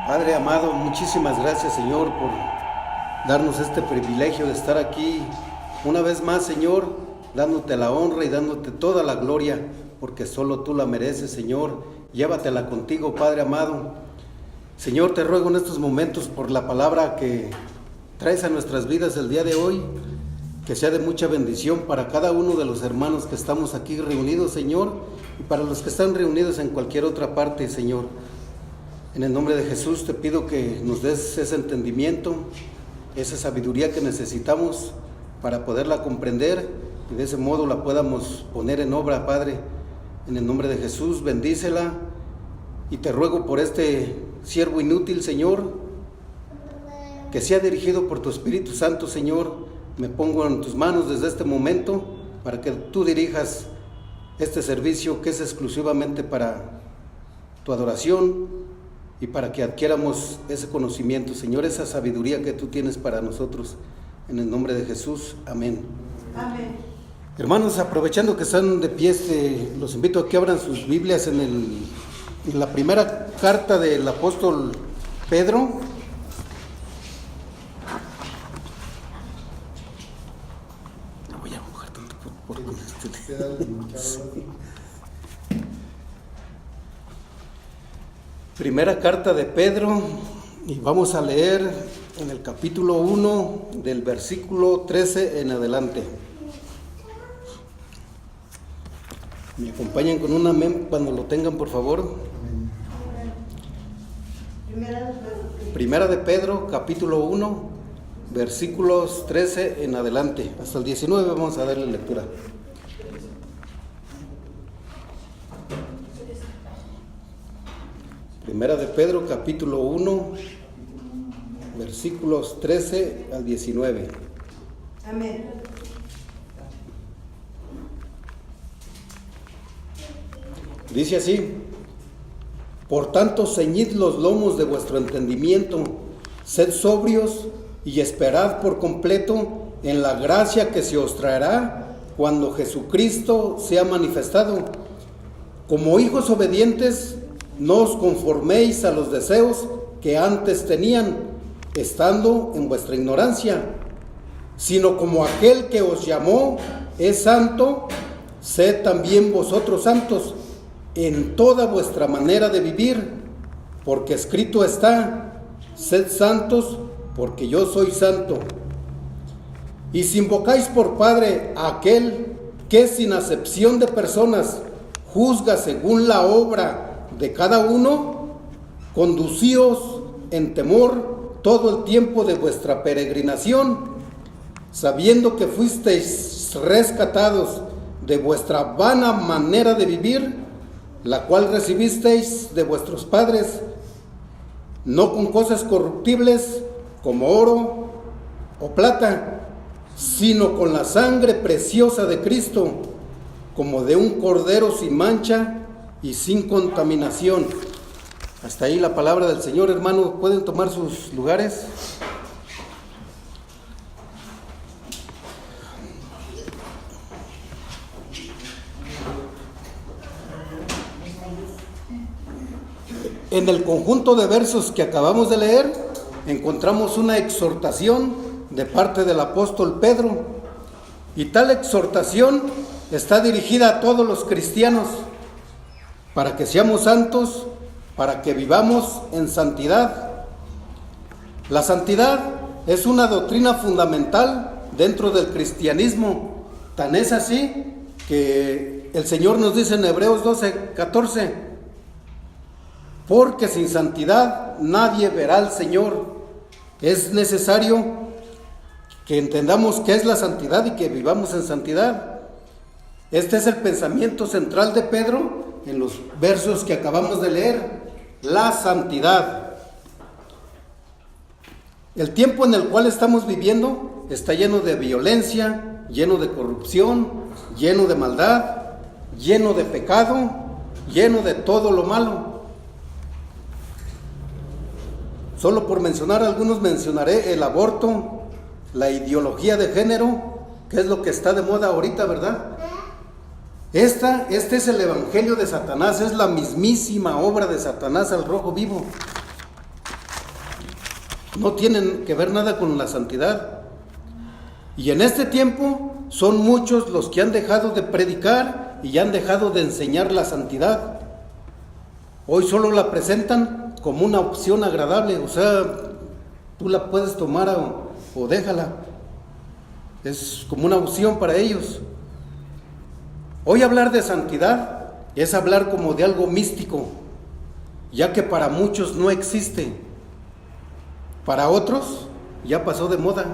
Padre amado, muchísimas gracias, Señor, por darnos este privilegio de estar aquí una vez más, Señor, dándote la honra y dándote toda la gloria, porque solo tú la mereces, Señor. Llévatela contigo, Padre amado. Señor, te ruego en estos momentos por la palabra que traes a nuestras vidas el día de hoy, que sea de mucha bendición para cada uno de los hermanos que estamos aquí reunidos, Señor, y para los que están reunidos en cualquier otra parte, Señor. En el nombre de Jesús te pido que nos des ese entendimiento, esa sabiduría que necesitamos para poderla comprender y de ese modo la podamos poner en obra, Padre. En el nombre de Jesús, bendícela y te ruego por este siervo inútil, Señor, que sea dirigido por tu Espíritu Santo, Señor. Me pongo en tus manos desde este momento para que tú dirijas este servicio que es exclusivamente para tu adoración y para que adquiramos ese conocimiento, Señor, esa sabiduría que tú tienes para nosotros. En el nombre de Jesús, amén. Amén. Hermanos, aprovechando que están de pie, los invito a que abran sus Biblias en la primera carta del apóstol Pedro. No voy a mojar tanto por Primera carta de Pedro, y vamos a leer en el capítulo 1 del versículo 13 en adelante. Me acompañan con un amén cuando lo tengan, por favor. Primera de Pedro, capítulo 1, versículos 13 en adelante. Hasta el 19 vamos a darle lectura. Primera de Pedro, capítulo 1, versículos 13 al 19. Amén. Dice así: por tanto, ceñid los lomos de vuestro entendimiento, sed sobrios y esperad por completo en la gracia que se os traerá cuando Jesucristo sea manifestado. Como hijos obedientes, no os conforméis a los deseos que antes tenían, estando en vuestra ignorancia, sino como aquel que os llamó es santo, sed también vosotros santos en toda vuestra manera de vivir, porque escrito está: sed santos, porque yo soy santo. Y si invocáis por Padre a aquel que sin acepción de personas juzga según la obra de cada uno, conducíos en temor todo el tiempo de vuestra peregrinación, sabiendo que fuisteis rescatados de vuestra vana manera de vivir, la cual recibisteis de vuestros padres, no con cosas corruptibles como oro o plata, sino con la sangre preciosa de Cristo, como de un cordero sin mancha y sin contaminación. Hasta ahí la palabra del Señor, hermano. ¿Pueden tomar sus lugares? En el conjunto de versos que acabamos de leer, encontramos una exhortación de parte del apóstol Pedro, y tal exhortación está dirigida a todos los cristianos, para que seamos santos, para que vivamos en santidad. La santidad es una doctrina fundamental dentro del cristianismo, tan es así que el Señor nos dice en Hebreos 12:14, porque sin santidad nadie verá al Señor. Es necesario que entendamos qué es la santidad y que vivamos en santidad. Este es el pensamiento central de Pedro en los versos que acabamos de leer: la santidad. El tiempo en el cual estamos viviendo está lleno de violencia, lleno de corrupción, lleno de maldad, lleno de pecado, lleno de todo lo malo. Solo por mencionar algunos, mencionaré el aborto, la ideología de género, que es lo que está de moda ahorita, ¿verdad? Este es el evangelio de Satanás, es la mismísima obra de Satanás al rojo vivo. no tienen que ver nada con la santidad. Y en este tiempo son muchos los que han dejado de predicar y han dejado de enseñar la santidad. Hoy solo la presentan como una opción agradable, o sea, tú la puedes tomar o déjala. Es como una opción para ellos. Hoy hablar de santidad es hablar como de algo místico, ya que para muchos no existe. Para otros ya pasó de moda.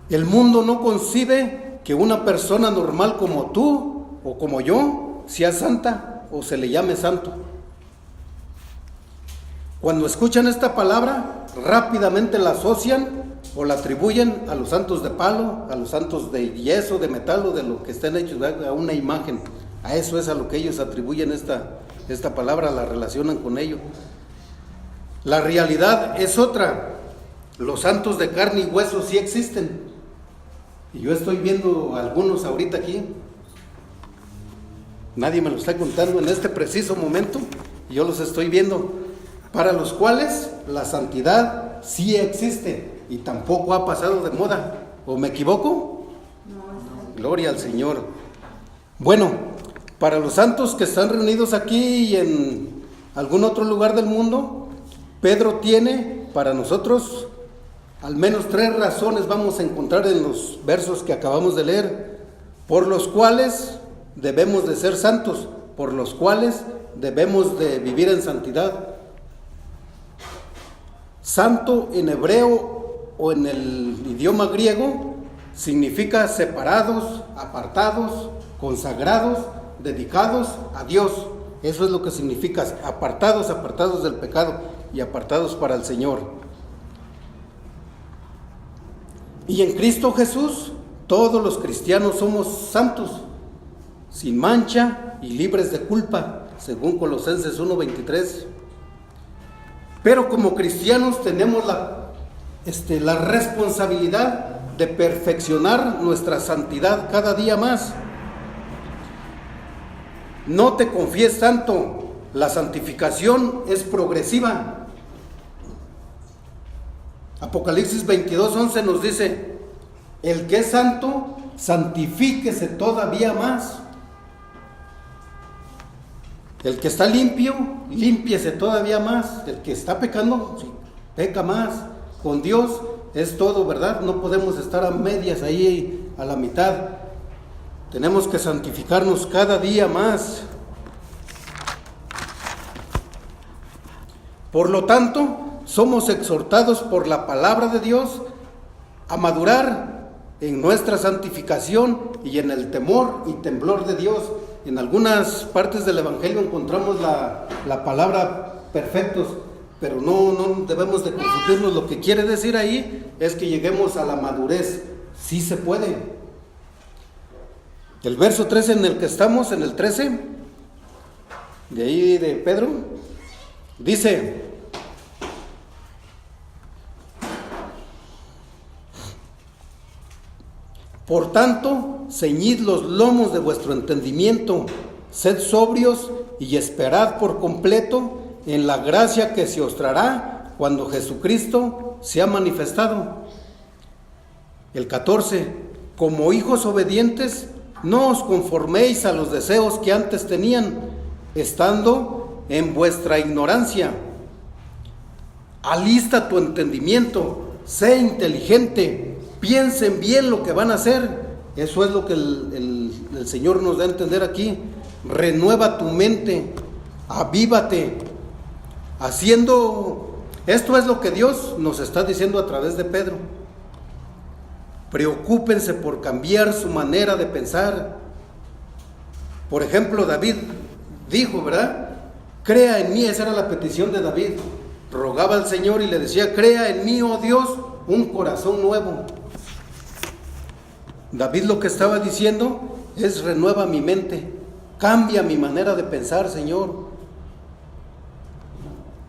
El mundo no concibe que una persona normal como tú o como yo sea santa o se le llame santo. Cuando escuchan esta palabra, rápidamente la asocian o la atribuyen a los santos de palo, a los santos de yeso, de metal o de lo que estén hechos, a una imagen. A eso es a lo que ellos atribuyen esta palabra, la relacionan con ello. La realidad es otra. Los santos de carne y hueso sí existen. Y yo estoy viendo algunos ahorita aquí. Nadie me lo está contando en este preciso momento. Y yo los estoy viendo. Para los cuales la santidad sí existe y tampoco ha pasado de moda. ¿O me equivoco? No. Gloria al Señor. Bueno, para los santos que están reunidos aquí y en algún otro lugar del mundo, Pedro tiene para nosotros al menos 3 razones vamos a encontrar en los versos que acabamos de leer, por los cuales debemos de ser santos, por los cuales debemos de vivir en santidad. Santo en hebreo o en el idioma griego significa separados, apartados, consagrados, dedicados a Dios. Eso es lo que significa, apartados del pecado y apartados para el Señor. Y en Cristo Jesús, todos los cristianos somos santos, sin mancha y libres de culpa, según Colosenses 1:23. Pero como cristianos tenemos la responsabilidad de perfeccionar nuestra santidad cada día más. No te confíes santo, la santificación es progresiva. Apocalipsis 22:11 nos dice, el que es santo, santifíquese todavía más. El que está limpio, límpiese todavía más. El que está pecando, sí, peca más. Con Dios es todo, ¿verdad? No podemos estar a medias ahí, a la mitad. Tenemos que santificarnos cada día más. Por lo tanto, somos exhortados por la palabra de Dios a madurar en nuestra santificación y en el temor y temblor de Dios. En algunas partes del Evangelio encontramos la palabra perfectos, pero no debemos de confundirnos. Lo que quiere decir ahí es que lleguemos a la madurez. Sí se puede. El verso 13 en el que estamos, en el 13, de ahí de Pedro, dice: por tanto, ceñid los lomos de vuestro entendimiento, sed sobrios y esperad por completo en la gracia que se os traerá cuando Jesucristo sea manifestado. El 14, como hijos obedientes, no os conforméis a los deseos que antes tenían, estando en vuestra ignorancia. Alista tu entendimiento, sé inteligente, piensen bien lo que van a hacer. Eso es lo que el Señor nos da a entender aquí. Renueva tu mente, avívate, haciendo. Esto es lo que Dios nos está diciendo a través de Pedro. Preocúpense por cambiar su manera de pensar. Por ejemplo, David dijo, ¿verdad? Crea en mí, esa era la petición de David. Rogaba al Señor y le decía, crea en mí, oh Dios, un corazón nuevo. David lo que estaba diciendo es: renueva mi mente, cambia mi manera de pensar, Señor.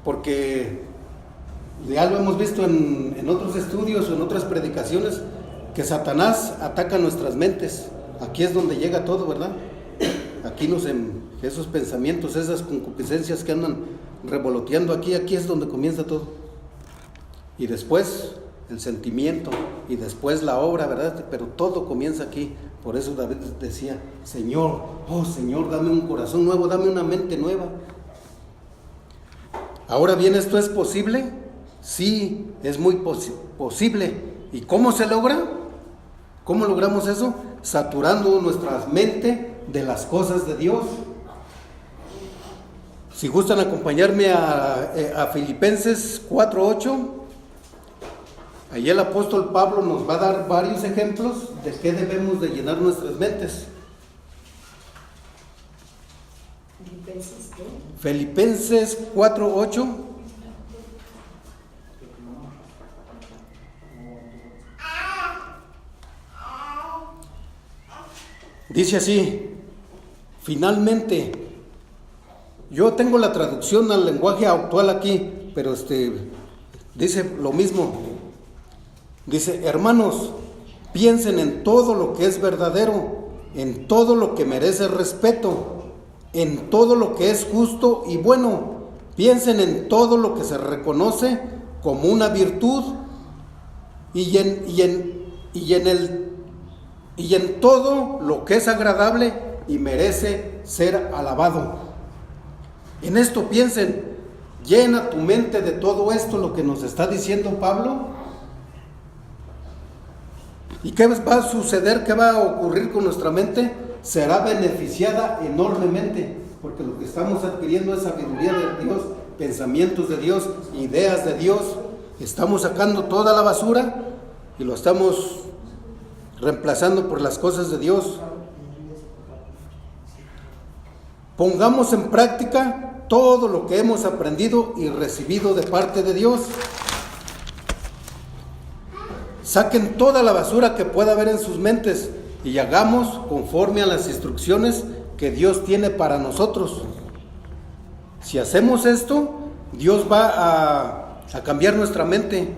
Porque ya lo hemos visto en otros estudios o en otras predicaciones, que Satanás ataca nuestras mentes. Aquí es donde llega todo, ¿verdad? Aquí nos esos pensamientos, esas concupiscencias que andan revoloteando aquí es donde comienza todo. Y después el sentimiento, y después la obra, ¿verdad? Pero todo comienza aquí. Por eso David decía: Señor, oh Señor, dame un corazón nuevo, dame una mente nueva. Ahora bien, ¿esto es posible? Sí, es muy posible. ¿Y cómo se logra? ¿Cómo logramos eso? Saturando nuestra mente de las cosas de Dios. Si gustan acompañarme a Filipenses 4:8, allí el apóstol Pablo nos va a dar varios ejemplos de qué debemos de llenar nuestras mentes. Filipenses 4:8. Dice así: finalmente, yo tengo la traducción al lenguaje actual aquí, pero dice lo mismo. Dice: hermanos, piensen en todo lo que es verdadero, en todo lo que merece respeto, en todo lo que es justo y bueno. Piensen en todo lo que se reconoce como una virtud y en todo lo que es agradable y merece ser alabado. En esto piensen. Llena tu mente de todo esto, lo que nos está diciendo Pablo. ¿Y qué va a suceder? ¿Qué va a ocurrir con nuestra mente? Será beneficiada enormemente, porque lo que estamos adquiriendo es sabiduría de Dios, pensamientos de Dios, ideas de Dios. Estamos sacando toda la basura y lo estamos reemplazando por las cosas de Dios. Pongamos en práctica todo lo que hemos aprendido y recibido de parte de Dios. Saquen toda la basura que pueda haber en sus mentes y hagamos conforme a las instrucciones que Dios tiene para nosotros. Si hacemos esto, Dios va a cambiar nuestra mente,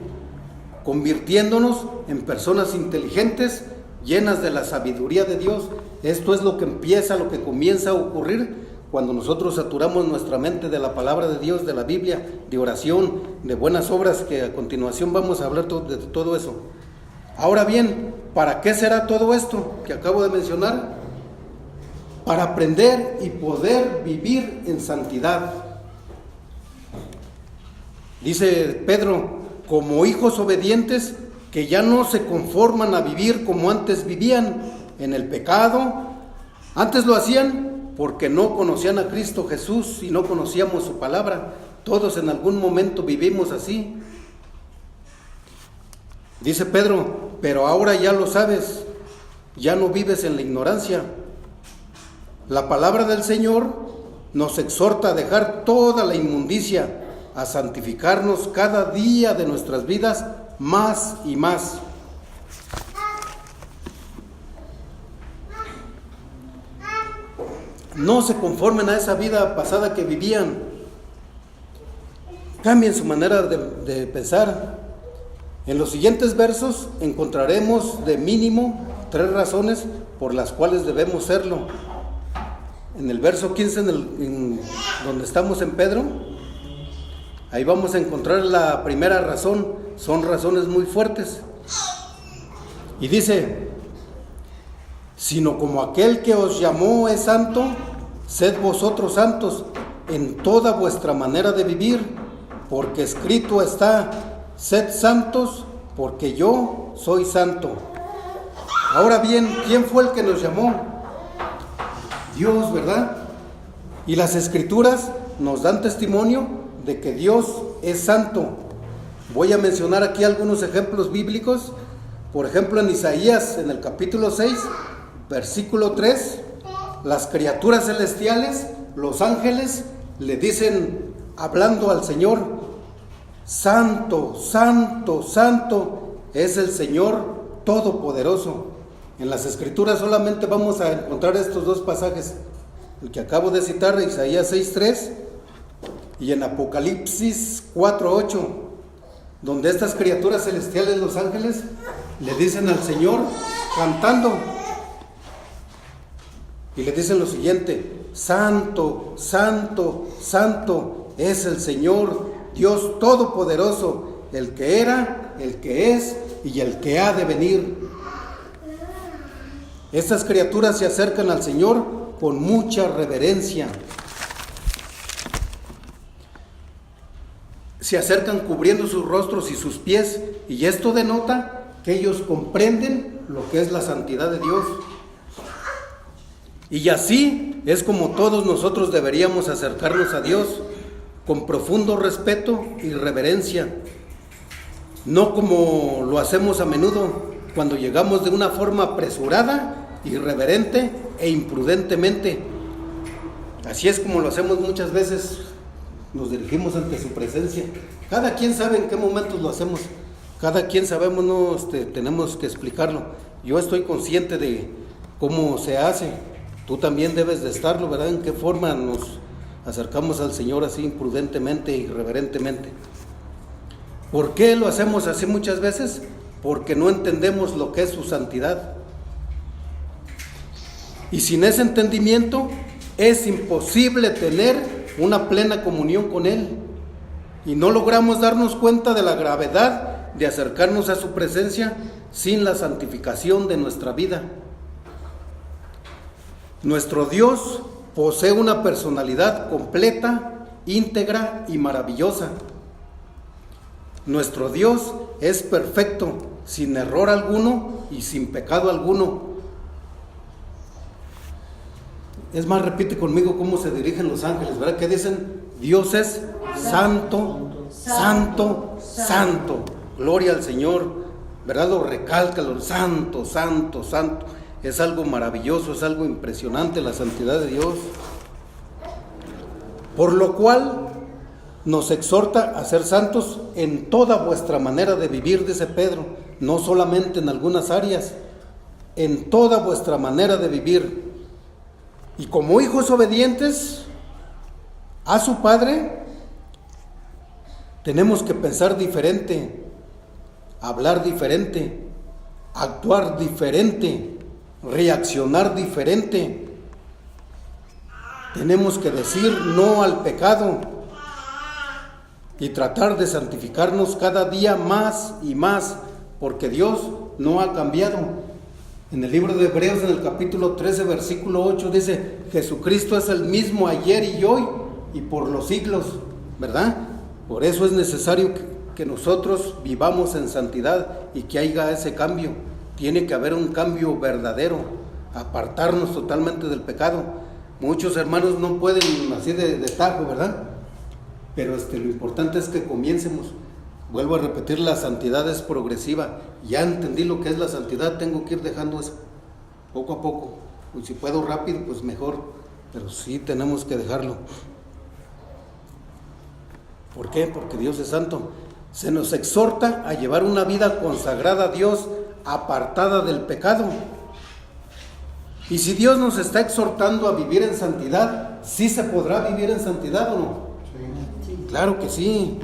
convirtiéndonos en personas inteligentes, llenas de la sabiduría de Dios. Esto es lo que comienza a ocurrir cuando nosotros saturamos nuestra mente de la palabra de Dios, de la Biblia, de oración, de buenas obras, que a continuación vamos a hablar de todo eso. Ahora bien, ¿para qué será todo esto que acabo de mencionar? Para aprender y poder vivir en santidad. Dice Pedro: como hijos obedientes que ya no se conforman a vivir como antes vivían, en el pecado. Antes lo hacían porque no conocían a Cristo Jesús y no conocíamos su palabra. Todos en algún momento vivimos así. Dice Pedro: pero ahora ya lo sabes, ya no vives en la ignorancia. La palabra del Señor nos exhorta a dejar toda la inmundicia, a santificarnos cada día de nuestras vidas más y más. No se conformen a esa vida pasada que vivían. Cambien su manera de pensar. En los siguientes versos encontraremos de mínimo 3 razones por las cuales debemos serlo. En el verso 15, donde estamos en Pedro, ahí vamos a encontrar la primera razón. Son razones muy fuertes. Y dice: sino como aquel que os llamó es santo, sed vosotros santos en toda vuestra manera de vivir, porque escrito está: sed santos, porque yo soy santo. Ahora bien, ¿quién fue el que nos llamó? Dios, ¿verdad? Y las Escrituras nos dan testimonio de que Dios es santo. Voy a mencionar aquí algunos ejemplos bíblicos. Por ejemplo, en Isaías, en el capítulo 6, versículo 3, las criaturas celestiales, los ángeles, le dicen, hablando al Señor: santo, santo, santo es el Señor Todopoderoso. En las Escrituras solamente vamos a encontrar estos 2 pasajes, el que acabo de citar, Isaías 6:3, y en Apocalipsis 4:8, donde estas criaturas celestiales, los ángeles, le dicen al Señor, cantando, y le dicen lo siguiente: santo, santo, santo es el Señor, Dios Todopoderoso, el que era, el que es y el que ha de venir. Estas criaturas se acercan al Señor con mucha reverencia. Se acercan cubriendo sus rostros y sus pies, y esto denota que ellos comprenden lo que es la santidad de Dios. Y así es como todos nosotros deberíamos acercarnos a Dios, con profundo respeto y reverencia, no como lo hacemos a menudo cuando llegamos de una forma apresurada, irreverente e imprudentemente. Así es como lo hacemos muchas veces, nos dirigimos ante su presencia. Cada quien sabe en qué momentos lo hacemos, cada quien sabemos, no tenemos que explicarlo. Yo estoy consciente de cómo se hace, tú también debes de estarlo, ¿verdad? En qué forma nos acercamos al Señor así imprudentemente e irreverentemente. ¿Por qué lo hacemos así muchas veces? Porque no entendemos lo que es su santidad. Y sin ese entendimiento es imposible tener una plena comunión con Él. Y no logramos darnos cuenta de la gravedad de acercarnos a su presencia sin la santificación de nuestra vida. Nuestro Dios posee una personalidad completa, íntegra y maravillosa. Nuestro Dios es perfecto, sin error alguno y sin pecado alguno. Es más, repite conmigo cómo se dirigen los ángeles, ¿verdad? Que dicen, Dios es santo, santo, santo. Gloria al Señor, ¿verdad? Lo recalca, lo santo, santo, santo. Es algo maravilloso, es algo impresionante la santidad de Dios. Por lo cual nos exhorta a ser santos en toda vuestra manera de vivir, dice Pedro, no solamente en algunas áreas, en toda vuestra manera de vivir. Y como hijos obedientes a su Padre, tenemos que pensar diferente, hablar diferente, actuar diferente, reaccionar diferente. Tenemos que decir no al pecado y tratar de santificarnos cada día más y más, porque Dios no ha cambiado. En el libro de Hebreos, en el capítulo 13, versículo 8, dice, Jesucristo es el mismo ayer y hoy y por los siglos, ¿verdad? Por eso es necesario que nosotros vivamos en santidad y que haya ese cambio. Tiene que haber un cambio verdadero, apartarnos totalmente del pecado. Muchos hermanos no pueden así de tajo, ¿verdad? Pero lo importante es que comiencemos. Vuelvo a repetir, la santidad es progresiva. Ya entendí lo que es la santidad, tengo que ir dejando eso poco a poco. Y si puedo rápido, pues mejor, pero sí tenemos que dejarlo. ¿Por qué? Porque Dios es santo. Se nos exhorta a llevar una vida consagrada a Dios, apartada del pecado. Y si Dios nos está exhortando a vivir en santidad, ¿sí se podrá vivir en santidad o no? Sí. Claro que sí.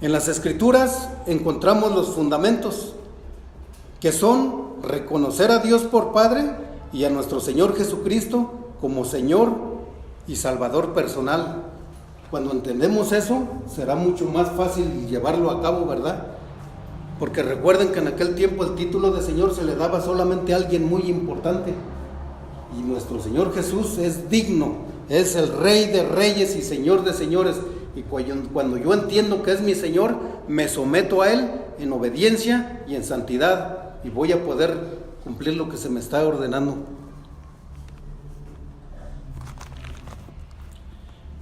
En las Escrituras encontramos los fundamentos, que son reconocer a Dios por Padre y a nuestro Señor Jesucristo como Señor y Salvador personal. Cuando entendemos eso, será mucho más fácil llevarlo a cabo, ¿verdad? Porque recuerden que en aquel tiempo el título de Señor se le daba solamente a alguien muy importante. Y nuestro Señor Jesús es digno, es el Rey de reyes y Señor de señores. Y cuando yo entiendo que es mi Señor, me someto a Él en obediencia y en santidad, y voy a poder cumplir lo que se me está ordenando.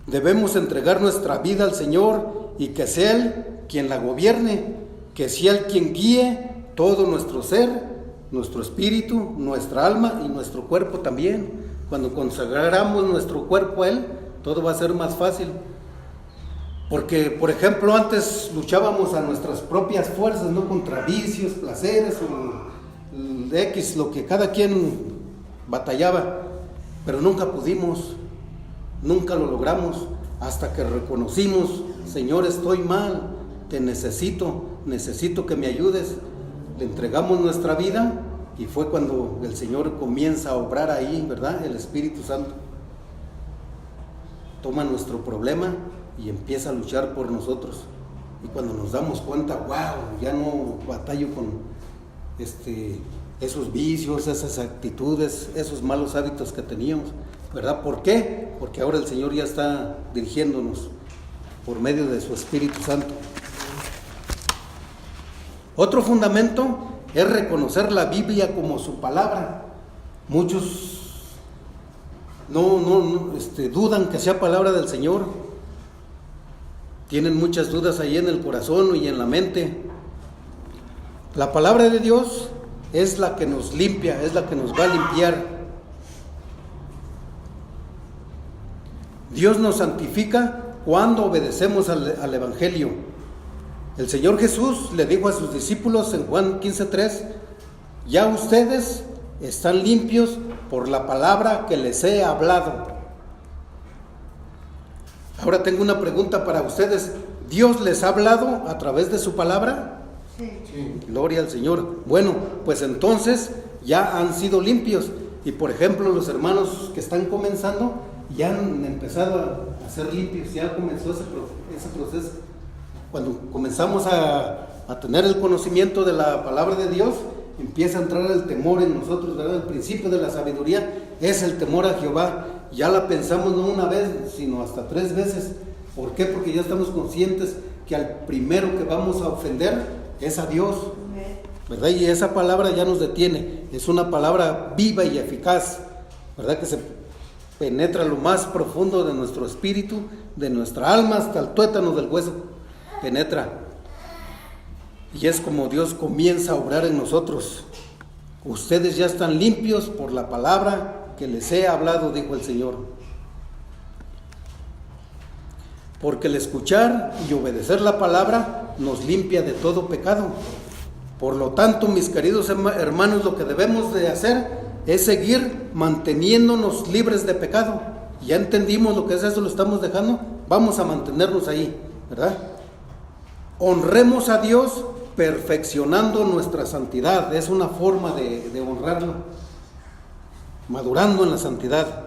Debemos entregar nuestra vida al Señor y que sea Él quien la gobierne, que sea Él quien guíe todo nuestro ser, nuestro espíritu, nuestra alma y nuestro cuerpo también. Cuando consagramos nuestro cuerpo a Él, todo va a ser más fácil. Porque, por ejemplo, antes luchábamos a nuestras propias fuerzas, ¿no? Contra vicios, placeres, o X, lo que cada quien batallaba, pero nunca pudimos, nunca lo logramos, hasta que reconocimos, Señor, estoy mal, te necesito que me ayudes. Le entregamos nuestra vida Y fue cuando el Señor comienza a obrar ahí, ¿verdad? El Espíritu Santo toma nuestro problema y empieza a luchar por nosotros. Y cuando nos damos cuenta, wow, ya no batallo con esos vicios, esas actitudes, esos malos hábitos que teníamos, ¿verdad? ¿Por qué? Porque ahora el Señor ya está dirigiéndonos por medio de su Espíritu Santo. Otro fundamento es reconocer la Biblia como su palabra. Muchos no dudan que sea palabra del Señor. Tienen muchas dudas ahí en el corazón y en la mente. La palabra de Dios es la que nos limpia, es la que nos va a limpiar. Dios nos santifica cuando obedecemos al Evangelio. El Señor Jesús le dijo a sus discípulos en Juan 15:3, ya ustedes están limpios por la palabra que les he hablado. Ahora tengo una pregunta para ustedes. ¿Dios les ha hablado a través de su palabra? Sí. Gloria al Señor. Bueno, pues entonces ya han sido limpios. Y por ejemplo, los hermanos que están comenzando ya han empezado a ser limpios, ya comenzó ese proceso. Cuando comenzamos a tener el conocimiento de la palabra de Dios, empieza a entrar el temor en nosotros, ¿verdad? El principio de la sabiduría es el temor a Jehová. Ya la pensamos no una vez, sino hasta 3 veces. ¿Por qué? Porque ya estamos conscientes que al primero que vamos a ofender es a Dios, ¿verdad? Y esa palabra ya nos detiene. Es una palabra viva y eficaz, ¿verdad? Que se penetra lo más profundo de nuestro espíritu, de nuestra alma, hasta el tuétano del hueso. Penetra. Y es como Dios comienza a obrar en nosotros. Ustedes ya están limpios por la palabra que les he hablado, dijo el Señor. Porque el escuchar y obedecer la palabra nos limpia de todo pecado. Por lo tanto, mis queridos hermanos, lo que debemos de hacer es seguir manteniéndonos libres de pecado. Ya entendimos lo que es eso, lo estamos dejando, vamos a mantenernos ahí, ¿verdad? Honremos a Dios perfeccionando nuestra santidad. Es una forma de honrarlo, madurando en la santidad.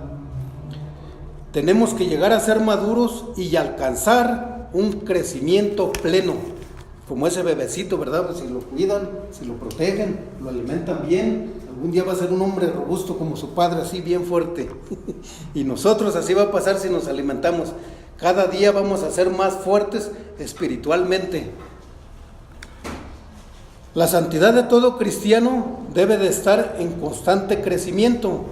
Tenemos que llegar a ser maduros y alcanzar un crecimiento pleno, como ese bebecito, ¿verdad? Pues si lo cuidan, si lo protegen, lo alimentan bien, algún día va a ser un hombre robusto como su padre, así bien fuerte. Y nosotros así va a pasar si nos alimentamos. Cada día vamos a ser más fuertes espiritualmente. La santidad de todo cristiano debe de estar en constante crecimiento.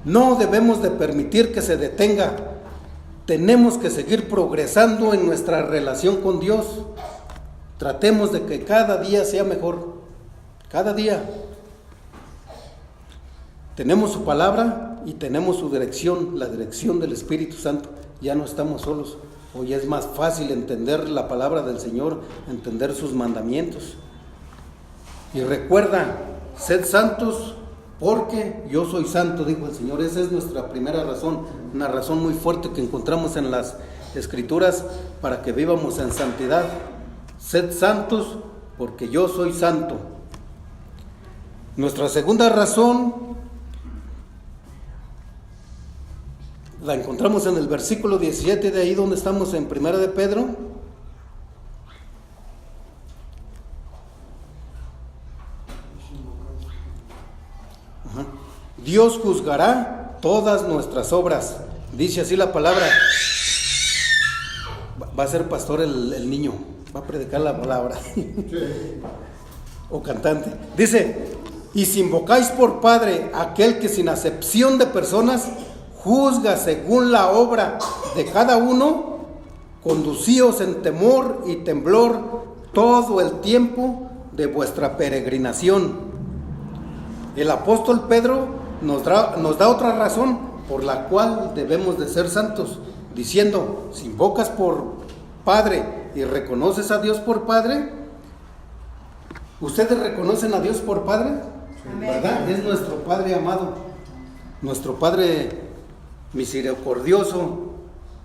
No debemos de permitir que se detenga. Tenemos que seguir progresando en nuestra relación con Dios. Tratemos de que cada día sea mejor. Cada día. Tenemos su palabra y tenemos su dirección, la dirección del Espíritu Santo. Ya no estamos solos. Hoy es más fácil entender la palabra del Señor, entender sus mandamientos. Y recuerda, sed santos porque yo soy santo, dijo el Señor. Esa es nuestra primera razón, una razón muy fuerte que encontramos en las Escrituras para que vivamos en santidad. Sed santos porque yo soy santo. Nuestra segunda razón la encontramos en el versículo 17, de ahí donde estamos en Primera de Pedro. Dios juzgará todas nuestras obras. Dice así la palabra. Va a ser pastor el niño, va a predicar la palabra. O cantante. Dice, y si invocáis por Padre aquel que sin acepción de personas juzga según la obra de cada uno, conducíos en temor y temblor todo el tiempo de vuestra peregrinación. El apóstol Pedro nos da otra razón por la cual debemos de ser santos, diciendo, si invocas por Padre y reconoces a Dios por Padre, ¿ustedes reconocen a Dios por Padre? ¿Verdad? Es nuestro Padre amado, nuestro Padre misericordioso,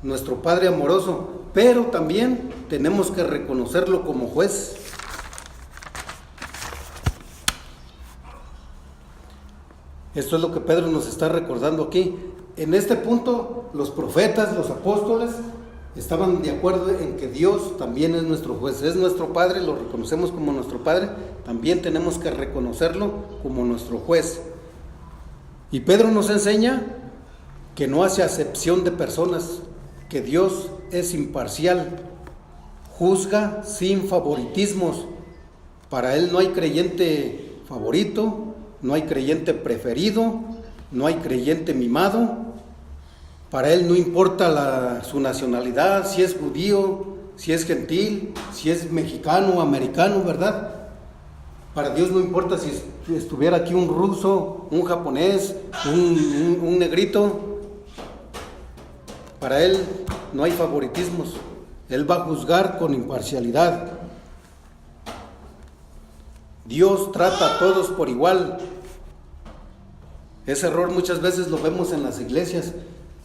nuestro Padre amoroso, pero también tenemos que reconocerlo como juez. Esto es lo que Pedro nos está recordando aquí. En este punto, los profetas, los apóstoles, estaban de acuerdo en que Dios también es nuestro juez, es nuestro Padre, lo reconocemos como nuestro Padre, también tenemos que reconocerlo como nuestro juez. Y Pedro nos enseña que no hace acepción de personas, que Dios es imparcial, juzga sin favoritismos. Para Él no hay creyente favorito, no hay creyente preferido, no hay creyente mimado. Para Él no importa su nacionalidad, si es judío, si es gentil, si es mexicano o americano, ¿verdad? Para Dios no importa si estuviera aquí un ruso, un japonés, un negrito. Para Él no hay favoritismos. Él va a juzgar con imparcialidad. Dios trata a todos por igual. Ese error muchas veces lo vemos en las iglesias,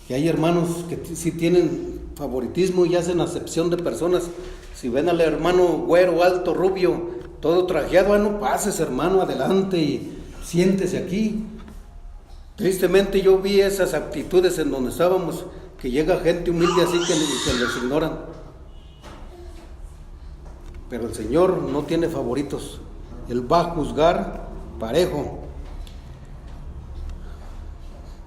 que hay hermanos que sí tienen favoritismo y hacen acepción de personas. Si ven al hermano güero, alto, rubio, todo trajeado, no pases, hermano, adelante y siéntese aquí. Tristemente yo vi esas actitudes en donde estábamos, que llega gente humilde así que les ignoran. Pero el Señor no tiene favoritos. Él va a juzgar parejo.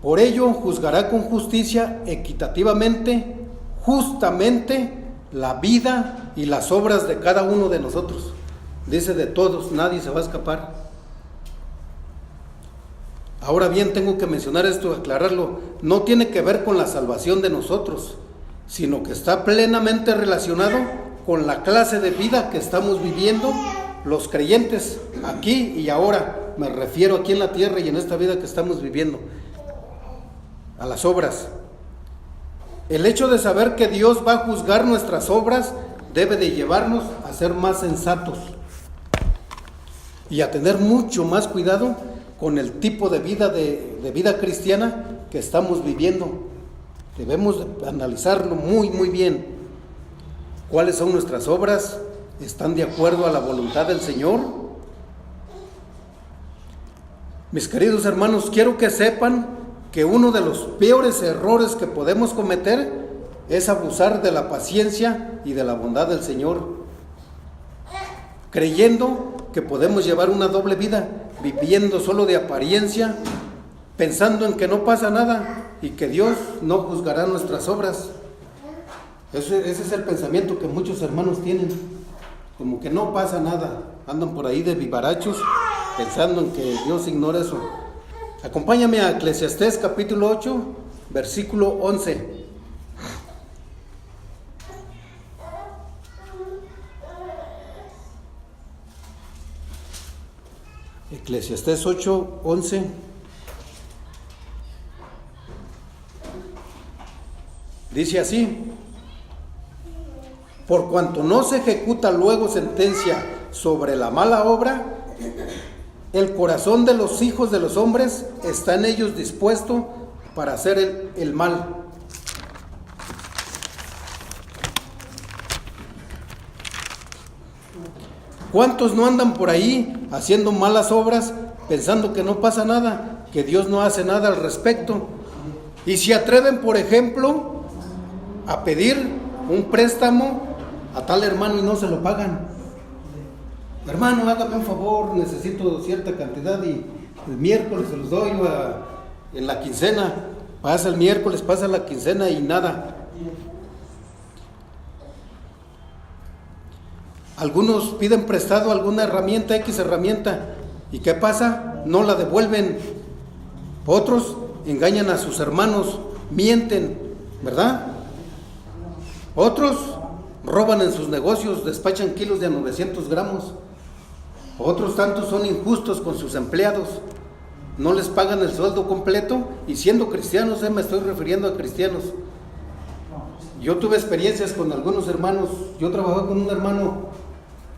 Por ello juzgará con justicia, equitativamente, justamente, la vida y las obras de cada uno de nosotros. Dice de todos, nadie se va a escapar. Ahora bien, tengo que mencionar esto, aclararlo. No tiene que ver con la salvación de nosotros, sino que está plenamente relacionado con la clase de vida que estamos viviendo los creyentes aquí y ahora. Me refiero aquí en la tierra y en esta vida que estamos viviendo. A las obras. El hecho de saber que Dios va a juzgar nuestras obras debe de llevarnos a ser más sensatos y a tener mucho más cuidado con el tipo de vida cristiana que estamos viviendo. Debemos de analizarlo muy bien. ¿Cuáles son nuestras obras? ¿Están de acuerdo a la voluntad del Señor? Mis queridos hermanos, quiero que sepan que uno de los peores errores que podemos cometer es abusar de la paciencia y de la bondad del Señor, creyendo que podemos llevar una doble vida, viviendo solo de apariencia, pensando en que no pasa nada y que Dios no juzgará nuestras obras. Ese es el pensamiento que muchos hermanos tienen, como que no pasa nada, andan por ahí de vivarachos pensando en que Dios ignora eso. Acompáñame a Eclesiastés capítulo 8, versículo 11. Eclesiastés 8, 11. Dice así: por cuanto no se ejecuta luego sentencia sobre la mala obra, el corazón de los hijos de los hombres está en ellos dispuesto para hacer el mal. ¿Cuántos no andan por ahí haciendo malas obras, pensando que no pasa nada, que Dios no hace nada al respecto? Y se atreven, por ejemplo, a pedir un préstamo a tal hermano y no se lo pagan. Hermano, hágame un favor, necesito cierta cantidad y el miércoles se los doy en la quincena. Pasa el miércoles, pasa la quincena y nada. Algunos piden prestado alguna herramienta, X herramienta, ¿y qué pasa? No la devuelven. Otros engañan a sus hermanos, mienten, ¿verdad? Otros roban en sus negocios, despachan kilos de a 900 gramos. Otros tantos son injustos con sus empleados, no les pagan el sueldo completo, y siendo cristianos, me estoy refiriendo a cristianos. Yo tuve experiencias con algunos hermanos. Yo trabajaba con un hermano,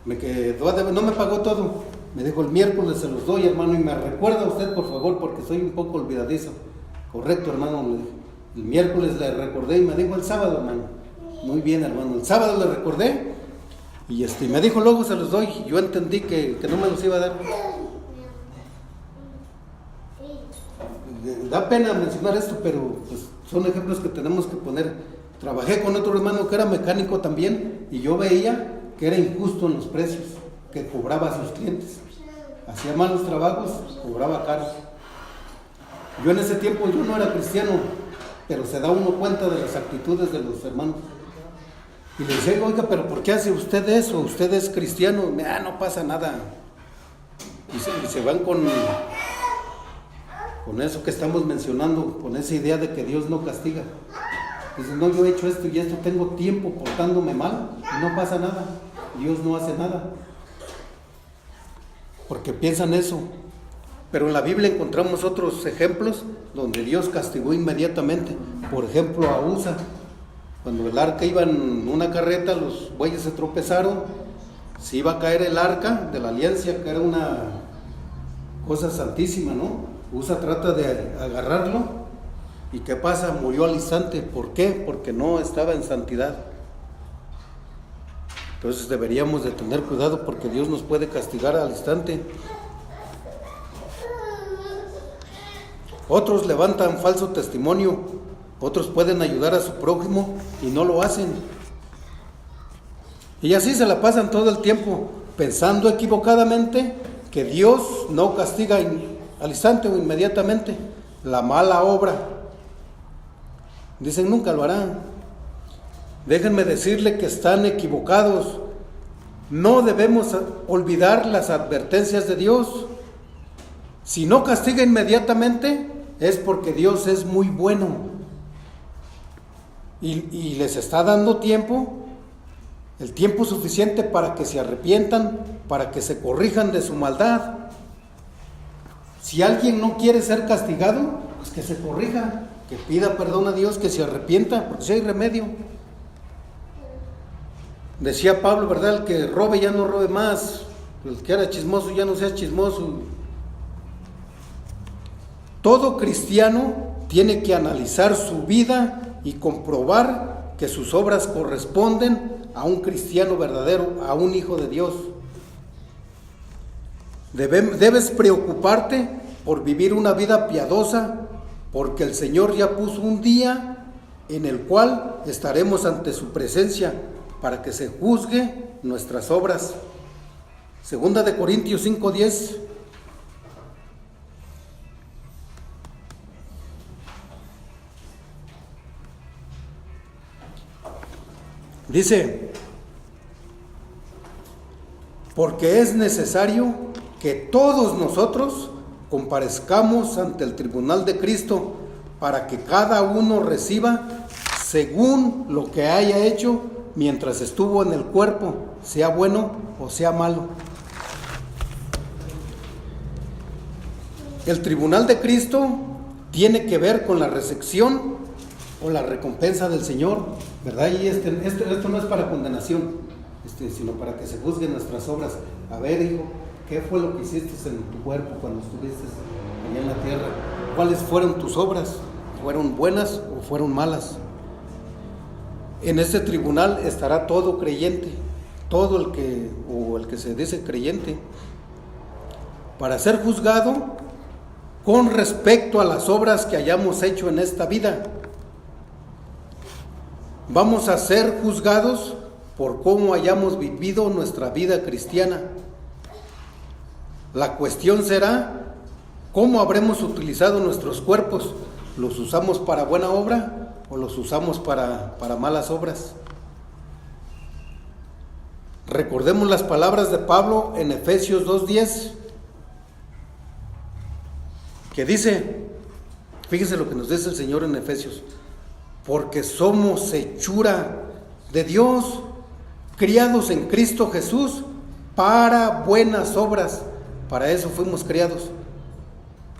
no me pagó todo, me dijo el miércoles se los doy, hermano, y me recuerda usted, por favor, porque soy un poco olvidadizo. Correcto, hermano, el miércoles le recordé y me dijo el sábado, hermano. Muy bien, hermano, el sábado le recordé y me dijo luego se los doy. Yo entendí que no me los iba a dar. da pena mencionar esto, pero pues, son ejemplos que tenemos que poner. Trabajé con otro hermano que era mecánico también y yo veía que era injusto en los precios que cobraba a sus clientes. Hacía malos trabajos, cobraba caro. Yo en ese tiempo yo no era cristiano, pero se da uno cuenta de las actitudes de los hermanos. Y le decía, oiga, pero ¿por qué hace usted eso? Usted es cristiano. No pasa nada. Y se van con eso que estamos mencionando, con esa idea de que Dios no castiga. Dicen, no, yo he hecho esto y esto, tengo tiempo portándome mal y no pasa nada. Dios no hace nada. Porque piensan eso. Pero en la Biblia encontramos otros ejemplos donde Dios castigó inmediatamente. Por ejemplo, a Usa. Cuando el arca iba en una carreta, los bueyes se tropezaron, se iba a caer el arca de la alianza, que era una cosa santísima, ¿no? Usa trata de agarrarlo, ¿y qué pasa? Murió al instante. ¿Por qué? Porque no estaba en santidad. Entonces deberíamos de tener cuidado porque Dios nos puede castigar al instante. Otros levantan falso testimonio. Otros pueden ayudar a su prójimo y no lo hacen. Y así se la pasan todo el tiempo pensando equivocadamente que Dios no castiga al instante o inmediatamente la mala obra. Dicen, nunca lo harán. Déjenme decirle que están equivocados. No debemos olvidar las advertencias de Dios. Si no castiga inmediatamente es porque Dios es muy bueno. Y les está dando tiempo, el tiempo suficiente para que se arrepientan, para que se corrijan de su maldad. Si alguien no quiere ser castigado, pues que se corrija, que pida perdón a Dios, que se arrepienta, porque si hay remedio. Decía Pablo, ¿verdad? El que robe ya no robe más, el que era chismoso ya no sea chismoso. Todo cristiano tiene que analizar su vida y comprobar que sus obras corresponden a un cristiano verdadero, a un hijo de Dios. Debes preocuparte por vivir una vida piadosa, porque el Señor ya puso un día en el cual estaremos ante su presencia para que se juzgue nuestras obras. Segunda de Corintios 5:10. Dice, porque es necesario que todos nosotros comparezcamos ante el tribunal de Cristo para que cada uno reciba según lo que haya hecho mientras estuvo en el cuerpo, sea bueno o sea malo. El tribunal de Cristo tiene que ver con la recepción o la recompensa del Señor, ¿verdad? Y esto no es para condenación, sino para que se juzguen nuestras obras. A ver, hijo, ¿qué fue lo que hiciste en tu cuerpo cuando estuviste allá en la tierra? ¿Cuáles fueron tus obras? ¿Fueron buenas o fueron malas? En este tribunal estará todo creyente, todo el que se dice creyente, para ser juzgado con respecto a las obras que hayamos hecho en esta vida. Vamos a ser juzgados por cómo hayamos vivido nuestra vida cristiana. La cuestión será, ¿cómo habremos utilizado nuestros cuerpos? ¿Los usamos para buena obra o los usamos para malas obras? Recordemos las palabras de Pablo en Efesios 2:10, que dice, fíjense lo que nos dice el Señor en Efesios, porque somos hechura de Dios, criados en Cristo Jesús para buenas obras. Para eso fuimos criados,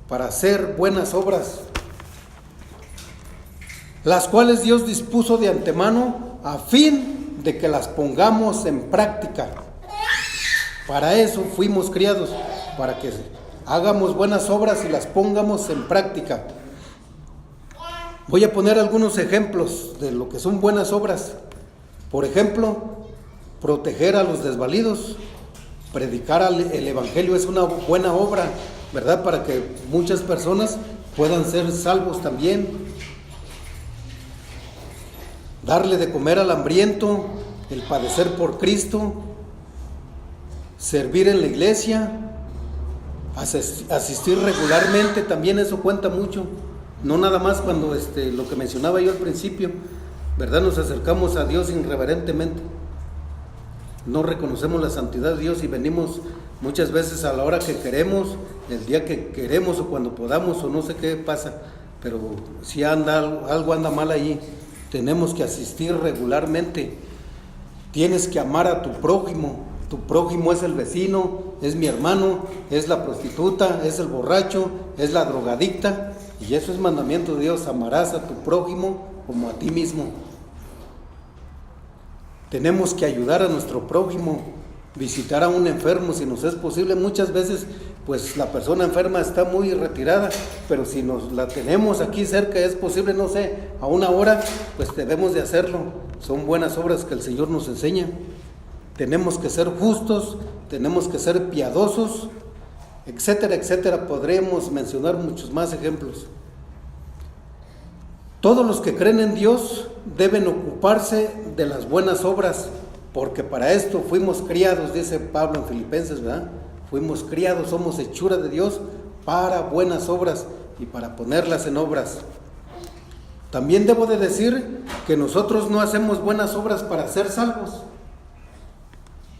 para hacer buenas obras, las cuales Dios dispuso de antemano a fin de que las pongamos en práctica. Para eso fuimos criados, para que hagamos buenas obras y las pongamos en práctica. Voy a poner algunos ejemplos de lo que son buenas obras. Por ejemplo, proteger a los desvalidos, predicar el Evangelio es una buena obra, ¿verdad? Para que muchas personas puedan ser salvos también, darle de comer al hambriento, el padecer por Cristo, servir en la iglesia, asistir regularmente, también eso cuenta mucho. No nada más cuando lo que mencionaba yo al principio, ¿verdad? Nos acercamos a Dios irreverentemente, no reconocemos la santidad de Dios y venimos muchas veces a la hora que queremos, el día que queremos o cuando podamos o no sé qué pasa, pero si algo anda mal ahí, tenemos que asistir regularmente. Tienes que amar a tu prójimo. Tu prójimo es el vecino, es mi hermano, es la prostituta, es el borracho, es la drogadicta, y eso es mandamiento de Dios: amarás a tu prójimo como a ti mismo. Tenemos que ayudar a nuestro prójimo, visitar a un enfermo si nos es posible. Muchas veces pues la persona enferma está muy retirada, pero si nos la tenemos aquí cerca, es posible, no sé, a una hora, pues debemos de hacerlo. Son buenas obras que el Señor nos enseña. Tenemos que ser justos, tenemos que ser piadosos, etcétera, etcétera. Podremos mencionar muchos más ejemplos. Todos los que creen en Dios deben ocuparse de las buenas obras, porque para esto fuimos criados, dice Pablo en Filipenses, ¿verdad? Fuimos criados, somos hechura de Dios para buenas obras y para ponerlas en obras. También debo de decir que nosotros no hacemos buenas obras para ser salvos,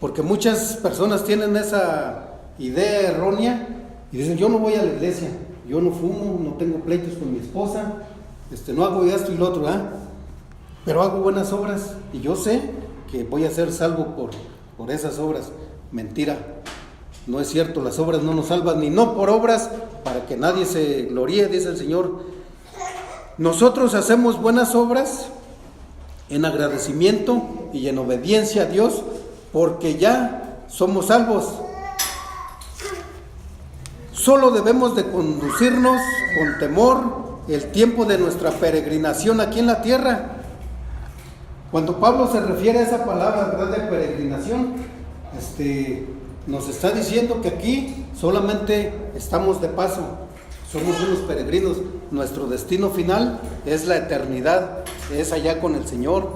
porque muchas personas tienen esa idea errónea y dicen: yo no voy a la iglesia, yo no fumo, no tengo pleitos con mi esposa, no hago esto y lo otro, pero hago buenas obras y yo sé que voy a ser salvo por esas obras. Mentira, no es cierto. Las obras no nos salvan, ni no por obras, para que nadie se gloríe, dice el Señor. Nosotros hacemos buenas obras en agradecimiento y en obediencia a Dios, porque ya somos salvos. Solo debemos de conducirnos con temor el tiempo de nuestra peregrinación aquí en la tierra. Cuando Pablo se refiere a esa palabra, ¿verdad?, de peregrinación, nos está diciendo que aquí solamente estamos de paso, somos unos peregrinos. Nuestro destino final es la eternidad, es allá con el Señor.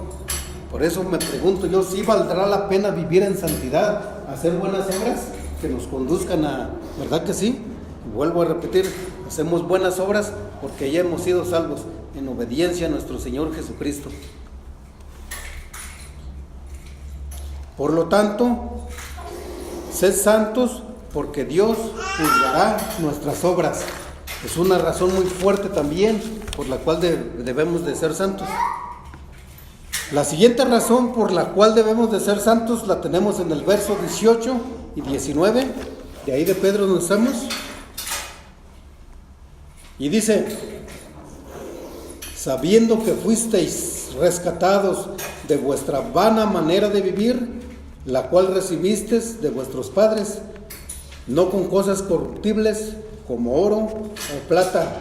Por eso me pregunto yo, ¿sí valdrá la pena vivir en santidad, hacer buenas obras que nos conduzcan a, ¿verdad que sí? Y vuelvo a repetir, hacemos buenas obras porque ya hemos sido salvos en obediencia a nuestro Señor Jesucristo. Por lo tanto, sed santos porque Dios juzgará nuestras obras. Es una razón muy fuerte también por la cual debemos de ser santos. La siguiente razón por la cual debemos de ser santos la tenemos en el verso 18 y 19, de ahí de Pedro nos estamos. Y dice: sabiendo que fuisteis rescatados de vuestra vana manera de vivir, la cual recibisteis de vuestros padres, no con cosas corruptibles como oro o plata,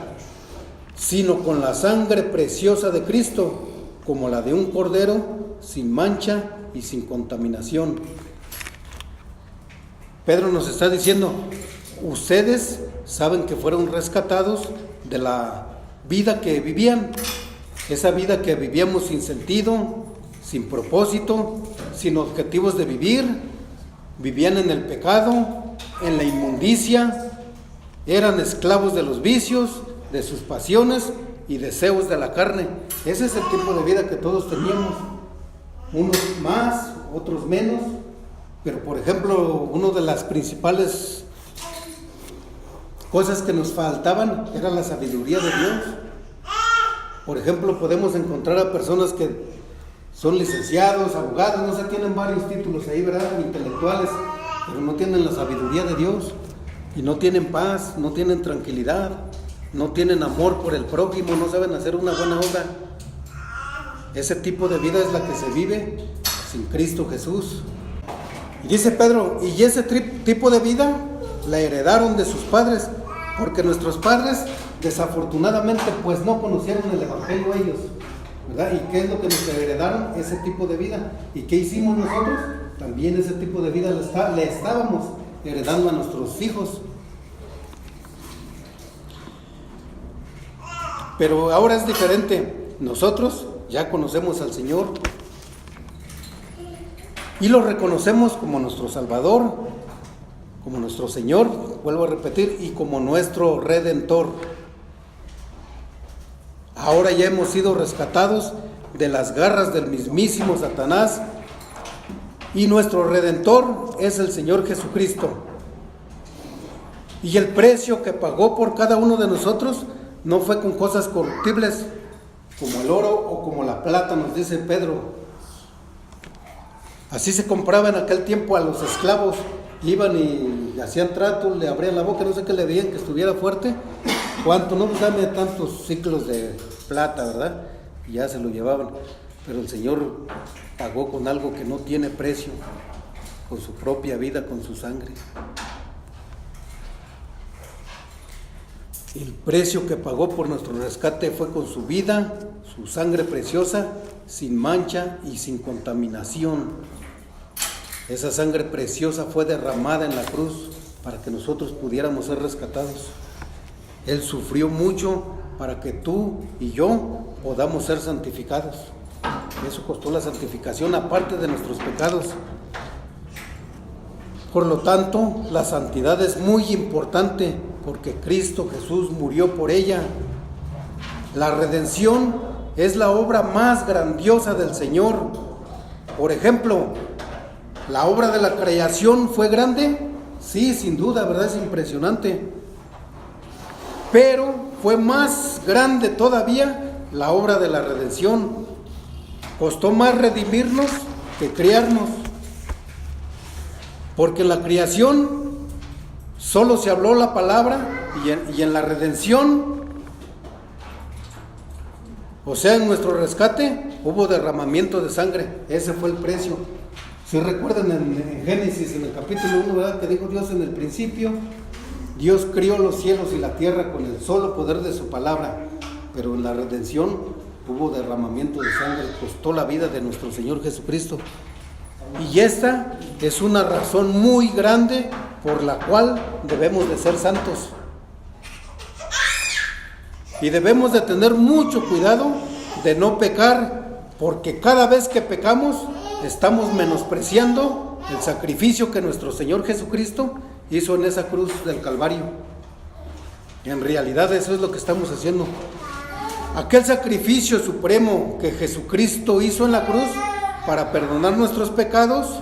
sino con la sangre preciosa de Cristo, como la de un cordero sin mancha y sin contaminación. Pedro nos está diciendo: ustedes saben que fueron rescatados de la vida que vivían, esa vida que vivíamos sin sentido, sin propósito, sin objetivos de vivir. Vivían en el pecado, en la inmundicia, eran esclavos de los vicios, de sus pasiones y deseos de la carne. Ese es el tipo de vida que todos teníamos, unos más, otros menos, pero por ejemplo, una de las principales cosas que nos faltaban era la sabiduría de Dios. Por ejemplo, podemos encontrar a personas que son licenciados, abogados, no sé, tienen varios títulos ahí, ¿verdad?, intelectuales, pero no tienen la sabiduría de Dios y no tienen paz, no tienen tranquilidad, no tienen amor por el prójimo, no saben hacer una buena obra. Ese tipo de vida es la que se vive sin Cristo Jesús. Y dice Pedro: y ese tipo de vida la heredaron de sus padres, porque nuestros padres desafortunadamente pues no conocieron el evangelio ellos, ¿verdad? ¿Y qué es lo que nos heredaron? Ese tipo de vida. ¿Y qué hicimos nosotros? También ese tipo de vida le estábamos heredando a nuestros hijos. Pero ahora es diferente. Nosotros ya conocemos al Señor y lo reconocemos como nuestro Salvador, como nuestro Señor, vuelvo a repetir, y como nuestro Redentor. Ahora ya hemos sido rescatados de las garras del mismísimo Satanás y nuestro Redentor es el Señor Jesucristo. Y el precio que pagó por cada uno de nosotros no fue con cosas corruptibles como el oro o como la plata, nos dice Pedro. Así se compraba en aquel tiempo a los esclavos. Iban y hacían trato, le abrían la boca, no sé qué le veían que estuviera fuerte. ¿Cuánto? No, pues dame tantos ciclos de plata, ¿verdad? Y ya se lo llevaban. Pero el Señor pagó con algo que no tiene precio, con su propia vida, con su sangre. El precio que pagó por nuestro rescate fue con su vida, su sangre preciosa, sin mancha y sin contaminación. Esa sangre preciosa fue derramada en la cruz para que nosotros pudiéramos ser rescatados. Él sufrió mucho para que tú y yo podamos ser santificados. Eso costó la santificación aparte de nuestros pecados. Por lo tanto, la santidad es muy importante porque Cristo Jesús murió por ella. La redención es la obra más grandiosa del Señor. Por ejemplo, ¿la obra de la creación fue grande? Sí, sin duda, ¿verdad? Es impresionante. Pero fue más grande todavía la obra de la redención. Costó más redimirnos que criarnos. Porque en la creación solo se habló la palabra y en la redención, o sea, en nuestro rescate, hubo derramamiento de sangre. Ese fue el precio. Si recuerdan en Génesis, en el capítulo 1, ¿verdad? Que dijo Dios en el principio, Dios crió los cielos y la tierra con el solo poder de su palabra. Pero en la redención hubo derramamiento de sangre, costó la vida de nuestro Señor Jesucristo. Y esta es una razón muy grande por la cual debemos de ser santos. Y debemos de tener mucho cuidado de no pecar, porque cada vez que pecamos estamos menospreciando el sacrificio que nuestro Señor Jesucristo hizo en esa cruz del Calvario. En realidad eso es lo que estamos haciendo. Aquel sacrificio supremo que Jesucristo hizo en la cruz para perdonar nuestros pecados,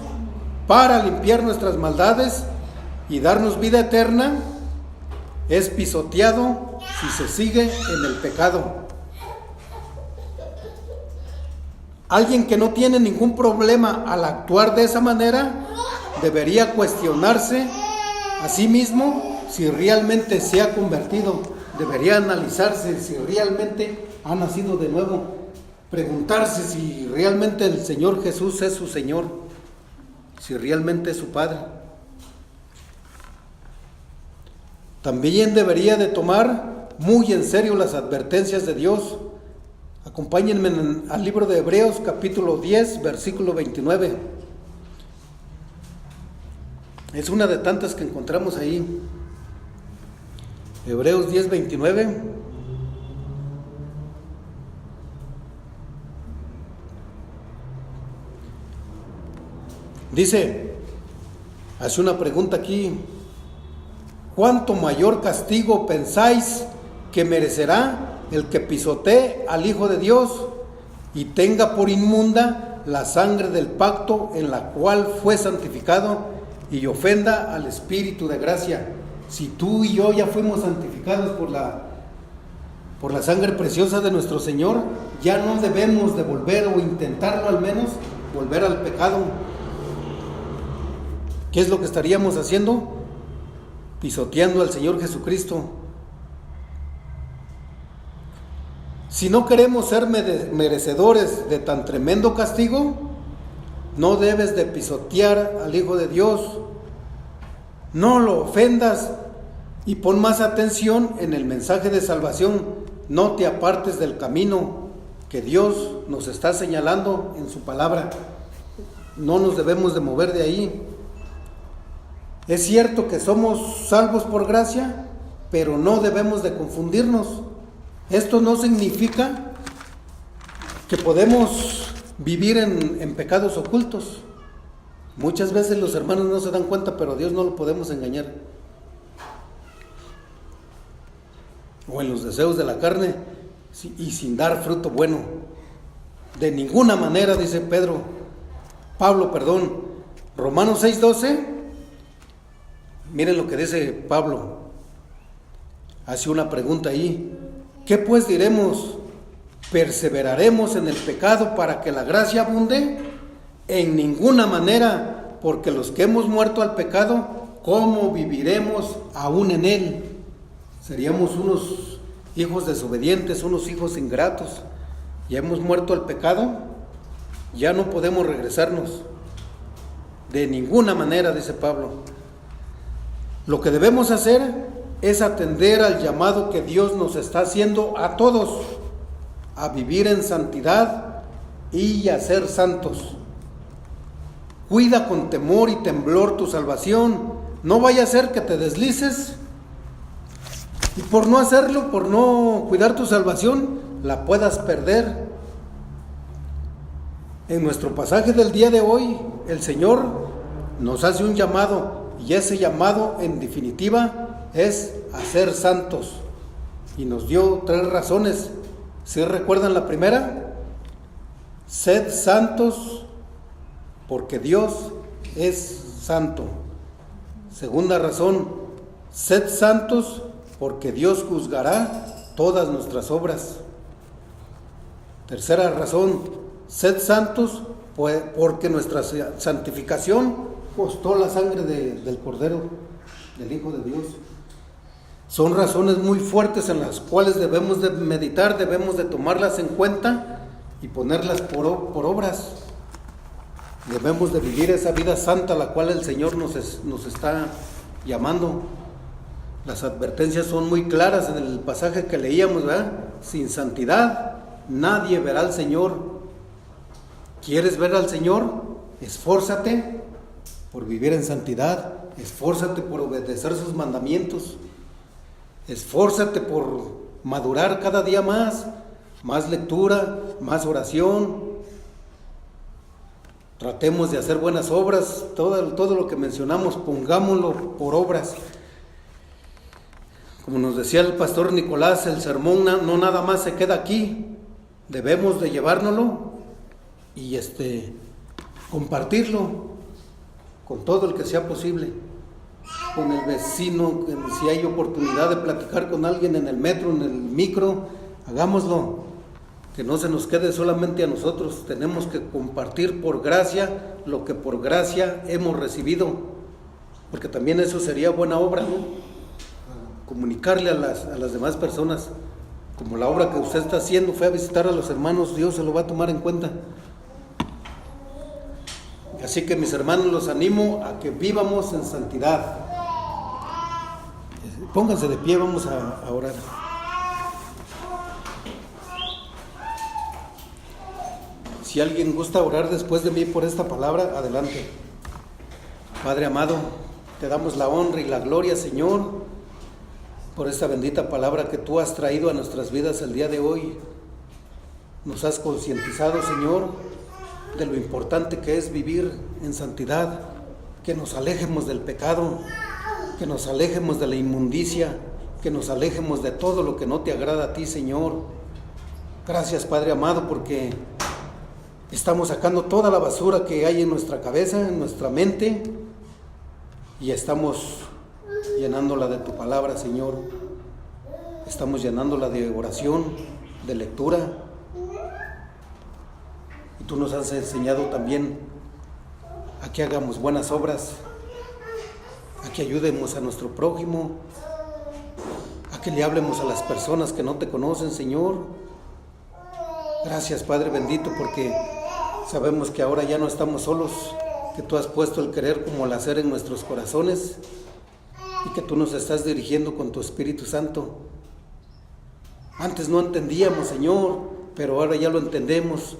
para limpiar nuestras maldades y darnos vida eterna, es pisoteado si se sigue en el pecado. Alguien que no tiene ningún problema al actuar de esa manera, debería cuestionarse a sí mismo si realmente se ha convertido. Debería analizarse si realmente ha nacido de nuevo. Preguntarse si realmente el Señor Jesús es su Señor, si realmente es su Padre. También debería de tomar muy en serio las advertencias de Dios. Acompáñenme al libro de Hebreos capítulo 10, versículo 29. Es una de tantas que encontramos ahí. Hebreos 10, 29. Dice, hace una pregunta aquí: ¿cuánto mayor castigo pensáis que merecerá el que pisotee al Hijo de Dios y tenga por inmunda la sangre del pacto en la cual fue santificado y ofenda al Espíritu de gracia? Si tú y yo ya fuimos santificados por la sangre preciosa de nuestro Señor, ya no debemos de volver, o intentarlo al menos, volver al pecado. ¿Qué es lo que estaríamos haciendo? Pisoteando al Señor Jesucristo. Si no queremos ser merecedores de tan tremendo castigo, no debes de pisotear al Hijo de Dios. No lo ofendas y pon más atención en el mensaje de salvación. No te apartes del camino que Dios nos está señalando en su palabra. No nos debemos de mover de ahí. Es cierto que somos salvos por gracia, pero no debemos de confundirnos. Esto no significa que podemos vivir en pecados ocultos. Muchas veces los hermanos no se dan cuenta, pero a Dios no lo podemos engañar. O en los deseos de la carne y sin dar fruto bueno. De ninguna manera, dice Pablo, Romanos 6:12. Miren lo que dice Pablo. Hace una pregunta ahí. ¿Qué pues diremos? ¿Perseveraremos en el pecado para que la gracia abunde? En ninguna manera, porque los que hemos muerto al pecado, ¿cómo viviremos aún en él? Seríamos unos hijos desobedientes, unos hijos ingratos. Ya hemos muerto al pecado, ya no podemos regresarnos. De ninguna manera, dice Pablo. Lo que debemos hacer es atender al llamado que Dios nos está haciendo a todos, a vivir en santidad y a ser santos. Cuida con temor y temblor tu salvación. No vaya a ser que te deslices y por no hacerlo, por no cuidar tu salvación, la puedas perder. En nuestro pasaje del día de hoy, el Señor nos hace un llamado, y ese llamado en definitiva es a ser santos, y nos dio 3 razones. ¿Sí recuerdan la primera? Sed santos porque Dios es santo. Segunda razón, sed santos porque Dios juzgará todas nuestras obras. Tercera razón, sed santos porque nuestra santificación costó la sangre del Cordero, del Hijo de Dios. Son razones muy fuertes en las cuales debemos de meditar, debemos de tomarlas en cuenta y ponerlas por obras. Debemos de vivir esa vida santa a la cual el Señor nos está llamando. Las advertencias son muy claras en el pasaje que leíamos, ¿verdad? Sin santidad nadie verá al Señor. ¿Quieres ver al Señor? Esfórzate por vivir en santidad, esfórzate por obedecer sus mandamientos, esfórzate por madurar cada día más lectura, más oración. Tratemos de hacer buenas obras, todo lo que mencionamos, pongámoslo por obras. Como nos decía el pastor Nicolás, el sermón no nada más se queda aquí, debemos de llevárnoslo y compartirlo con todo el que sea posible, con el vecino, si hay oportunidad de platicar con alguien en el metro, en el micro, hagámoslo. Que no se nos quede solamente a nosotros, tenemos que compartir por gracia lo que por gracia hemos recibido, porque también eso sería buena obra, ¿no? Comunicarle a las demás personas, como la obra que usted está haciendo, fue a visitar a los hermanos, Dios se lo va a tomar en cuenta. Así que mis hermanos, los animo a que vivamos en santidad. Pónganse de pie, vamos a orar. Si alguien gusta orar después de mí por esta palabra, adelante. Padre amado, te damos la honra y la gloria, Señor, por esta bendita palabra que tú has traído a nuestras vidas el día de hoy. Nos has concientizado, Señor, de lo importante que es vivir en santidad, que nos alejemos del pecado, que nos alejemos de la inmundicia, que nos alejemos de todo lo que no te agrada a ti, Señor. Gracias, Padre amado, porque estamos sacando toda la basura que hay en nuestra cabeza, en nuestra mente, y estamos llenándola de tu palabra, Señor. Estamos llenándola de oración, de lectura. Y tú nos has enseñado también a que hagamos buenas obras, a que ayudemos a nuestro prójimo, a que le hablemos a las personas que no te conocen, Señor. Gracias, Padre bendito, porque sabemos que ahora ya no estamos solos, que tú has puesto el querer como el hacer en nuestros corazones y que tú nos estás dirigiendo con tu Espíritu Santo. Antes no entendíamos, Señor, pero ahora ya lo entendemos.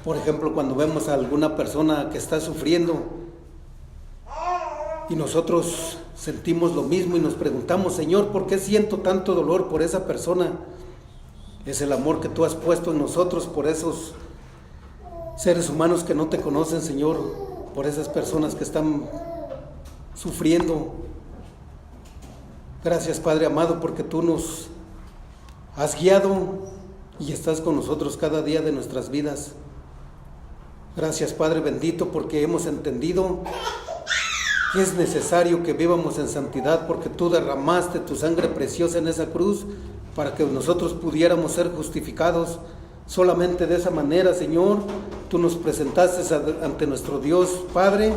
Por ejemplo, cuando vemos a alguna persona que está sufriendo y nosotros sentimos lo mismo y nos preguntamos, Señor, ¿por qué siento tanto dolor por esa persona? Es el amor que tú has puesto en nosotros por esos seres humanos que no te conocen, Señor, por esas personas que están sufriendo. Gracias, Padre amado, porque tú nos has guiado y estás con nosotros cada día de nuestras vidas. Gracias, Padre bendito, porque hemos entendido que es necesario que vivamos en santidad, porque tú derramaste tu sangre preciosa en esa cruz para que nosotros pudiéramos ser justificados. Solamente de esa manera, Señor, tú nos presentaste ante nuestro Dios Padre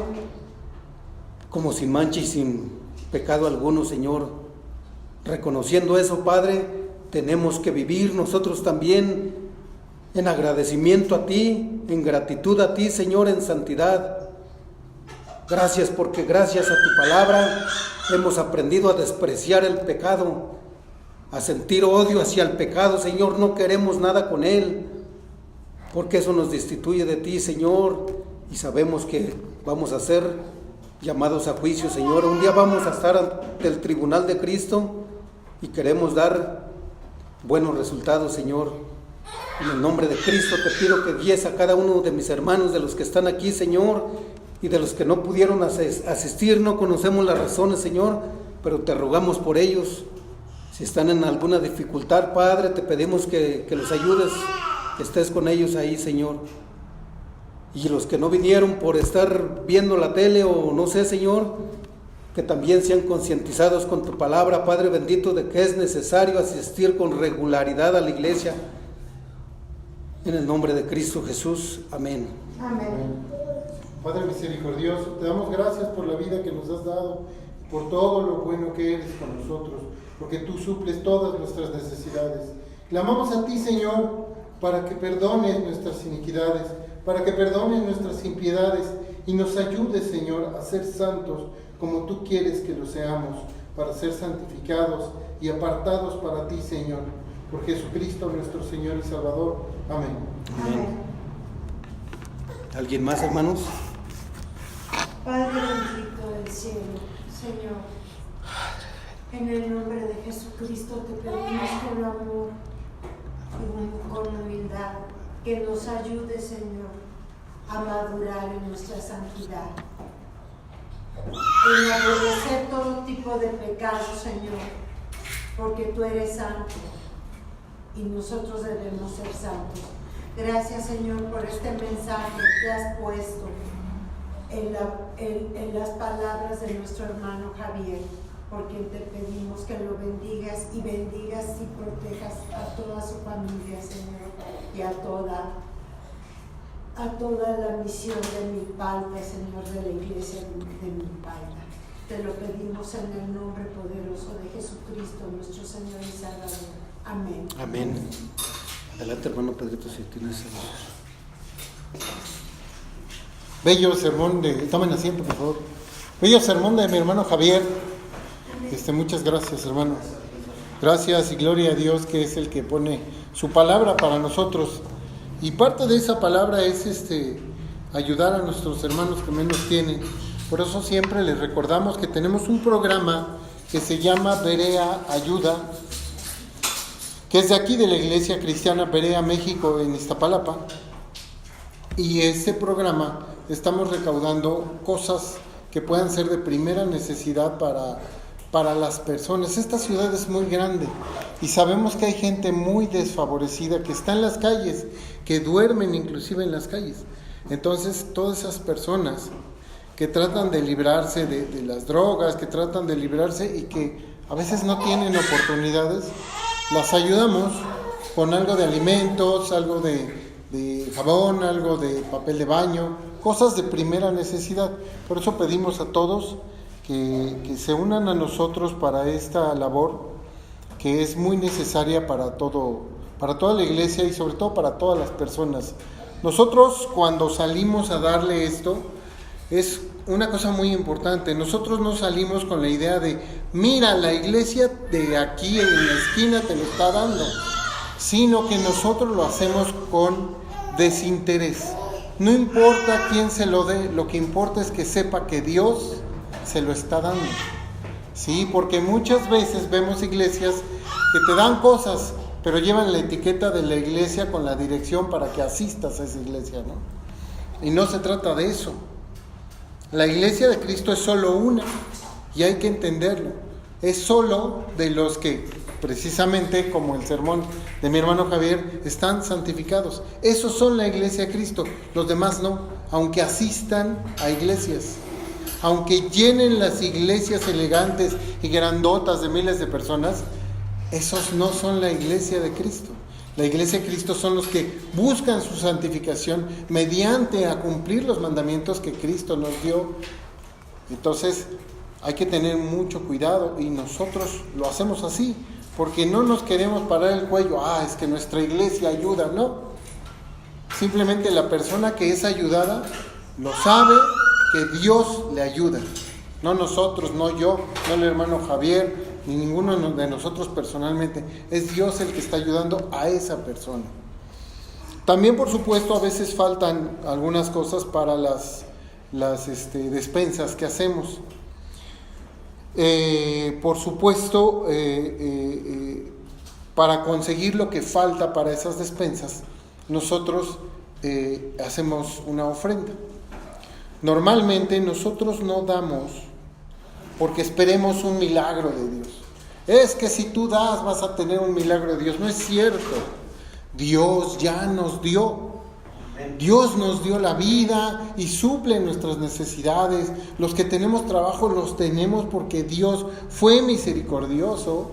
como sin mancha y sin pecado alguno, Señor. Reconociendo eso, Padre, tenemos que vivir nosotros también en agradecimiento a ti, en gratitud a ti, Señor, en santidad. Gracias, porque gracias a tu palabra hemos aprendido a despreciar el pecado, a sentir odio hacia el pecado, Señor. No queremos nada con él, porque eso nos destituye de ti, Señor, y sabemos que vamos a ser llamados a juicio, Señor. Un día vamos a estar ante el tribunal de Cristo y queremos dar buenos resultados, Señor. En el nombre de Cristo te pido que guíes a cada uno de mis hermanos, de los que están aquí, Señor, y de los que no pudieron asistir. No conocemos las razones, Señor, pero te rogamos por ellos. Si están en alguna dificultad, Padre, te pedimos que los ayudes, que estés con ellos ahí, Señor. Y los que no vinieron por estar viendo la tele o no sé, Señor, que también sean concientizados con tu palabra, Padre bendito, de que es necesario asistir con regularidad a la iglesia. En el nombre de Cristo Jesús. Amén. Amén. Padre misericordioso, te damos gracias por la vida que nos has dado, por todo lo bueno que eres con nosotros, porque tú suples todas nuestras necesidades. Clamamos a ti, Señor, para que perdones nuestras iniquidades, para que perdones nuestras impiedades y nos ayudes, Señor, a ser santos como tú quieres que lo seamos, para ser santificados y apartados para ti, Señor. Por Jesucristo nuestro Señor y Salvador. Amén. Amén. ¿Alguien más, hermanos? Padre bendito del cielo, Señor, en el nombre de Jesucristo te pedimos con amor y con humildad que nos ayude, Señor, a madurar en nuestra santidad, en aborrecer todo tipo de pecado, Señor, porque tú eres santo y nosotros debemos ser santos. Gracias, Señor, por este mensaje que has puesto en las palabras de nuestro hermano Javier, porque te pedimos que lo bendigas y protejas a toda su familia, Señor, y a toda la misión de Milpalta, Señor, de la iglesia de Milpalta. Te lo pedimos en el nombre poderoso de Jesucristo, nuestro Señor y Salvador. Amén. Amén. Adelante, hermano Pedrito, si tienes Bello sermón tomen asiento, por favor. Bello sermón de mi hermano Javier. Muchas gracias, hermano. Gracias y gloria a Dios, que es el que pone su palabra para nosotros. Y parte de esa palabra es ayudar a nuestros hermanos que menos tienen. Por eso siempre les recordamos que tenemos un programa que se llama Berea Ayuda, que es de aquí de la Iglesia Cristiana Berea México en Iztapalapa. Y este programa estamos recaudando cosas que puedan ser de primera necesidad para las personas. Esta ciudad es muy grande y sabemos que hay gente muy desfavorecida que está en las calles, que duermen inclusive en las calles. Entonces, todas esas personas que tratan de librarse de las drogas, que tratan de librarse y que a veces no tienen oportunidades, las ayudamos con algo de alimentos, algo de jabón, algo de papel de baño, cosas de primera necesidad. Por eso pedimos a todos que se unan a nosotros para esta labor que es muy necesaria para toda la iglesia y sobre todo para todas las personas. Nosotros, cuando salimos a darle esto, es una cosa muy importante. Nosotros no salimos con la idea de, mira, la iglesia de aquí en la esquina te lo está dando, sino que nosotros lo hacemos con desinterés. No importa quién se lo dé, lo que importa es que sepa que Dios se lo está dando. Sí, porque muchas veces vemos iglesias que te dan cosas, pero llevan la etiqueta de la iglesia con la dirección para que asistas a esa iglesia, ¿no? Y no se trata de eso. La iglesia de Cristo es solo una, y hay que entenderlo. Es solo de los que, precisamente como el sermón de mi hermano Javier, están santificados. Esos son la iglesia de Cristo, los demás no, aunque asistan a iglesias, aunque llenen las iglesias elegantes y grandotas de miles de personas. Esos no son la iglesia de Cristo. La iglesia de Cristo son los que buscan su santificación mediante a cumplir los mandamientos que Cristo nos dio. Entonces hay que tener mucho cuidado, y nosotros lo hacemos así, porque no nos queremos parar el cuello. Es que nuestra iglesia ayuda. No, simplemente la persona que es ayudada lo sabe, que Dios le ayuda, no nosotros, no yo, no el hermano Javier, ni ninguno de nosotros personalmente. Es Dios el que está ayudando a esa persona. También, por supuesto, a veces faltan algunas cosas para las despensas que hacemos. Por supuesto, para conseguir lo que falta para esas despensas, nosotros hacemos una ofrenda. Normalmente nosotros no damos porque esperemos un milagro de Dios. Es que si tú das vas a tener un milagro de Dios. No es cierto. Dios ya nos dio. Dios nos dio la vida y suple nuestras necesidades. Los que tenemos trabajo los tenemos porque Dios fue misericordioso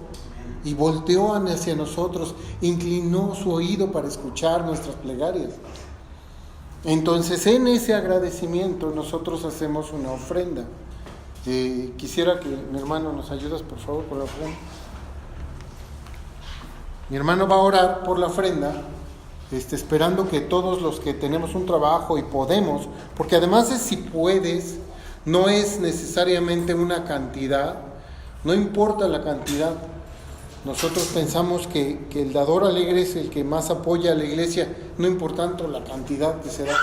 y volteó hacia nosotros, inclinó su oído para escuchar nuestras plegarias. Entonces, en ese agradecimiento nosotros hacemos una ofrenda. Quisiera que mi hermano nos ayudas, por favor, con la ofrenda. Mi hermano va a orar por la ofrenda, esperando que todos los que tenemos un trabajo y podemos, porque además es si puedes, no es necesariamente una cantidad, no importa la cantidad. Nosotros pensamos que el dador alegre es el que más apoya a la iglesia, no importando la cantidad que se da.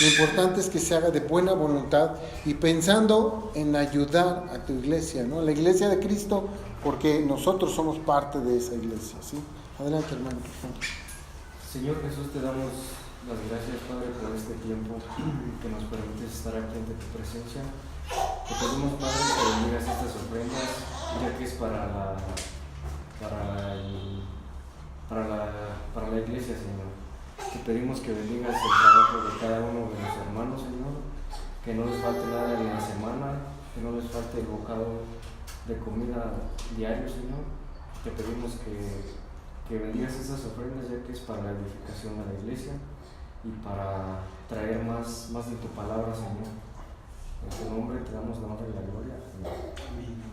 Lo importante es que se haga de buena voluntad y pensando en ayudar a tu iglesia, ¿no? La iglesia de Cristo, porque nosotros somos parte de esa iglesia, ¿sí? Adelante, hermano, por favor. Señor Jesús, te damos las gracias, Padre, por este tiempo que nos permites estar aquí ante tu presencia. Te pedimos, Padre, que bendigas estas ofrendas, ya que es para la iglesia, Señor. Te pedimos que bendigas el trabajo de cada uno de los hermanos, Señor, que no les falte nada en la semana, que no les falte el bocado de comida diario, Señor. Te pedimos que bendigas estas ofrendas, ya que es para la edificación de la iglesia y para traer más de tu palabra, Señor. En tu nombre te damos la honra y la gloria.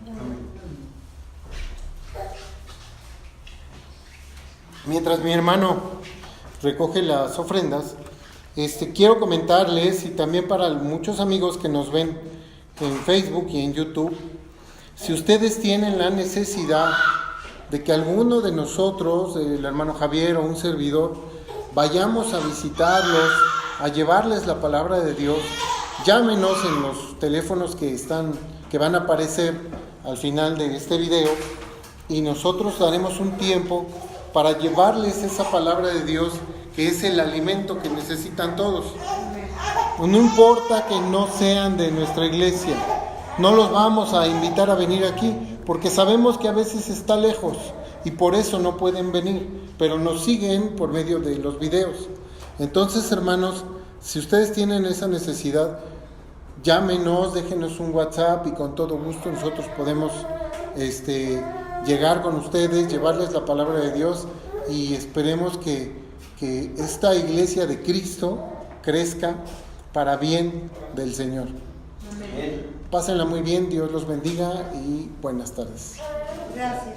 Amén. Mientras mi hermano recoge las ofrendas, quiero comentarles, y también para muchos amigos que nos ven en Facebook y en YouTube, si ustedes tienen la necesidad de que alguno de nosotros, el hermano Javier o un servidor, vayamos a visitarlos, a llevarles la palabra de Dios, llámenos en los teléfonos que van a aparecer al final de este video, y nosotros daremos un tiempo para llevarles esa palabra de Dios, que es el alimento que necesitan todos. No importa que no sean de nuestra iglesia, no los vamos a invitar a venir aquí, porque sabemos que a veces está lejos y por eso no pueden venir, pero nos siguen por medio de los videos. Entonces, hermanos, si ustedes tienen esa necesidad, llámenos, déjenos un WhatsApp y con todo gusto nosotros podemos llegar con ustedes, llevarles la palabra de Dios, y esperemos que esta iglesia de Cristo crezca para bien del Señor. Amén. Pásenla muy bien, Dios los bendiga y buenas tardes. Gracias.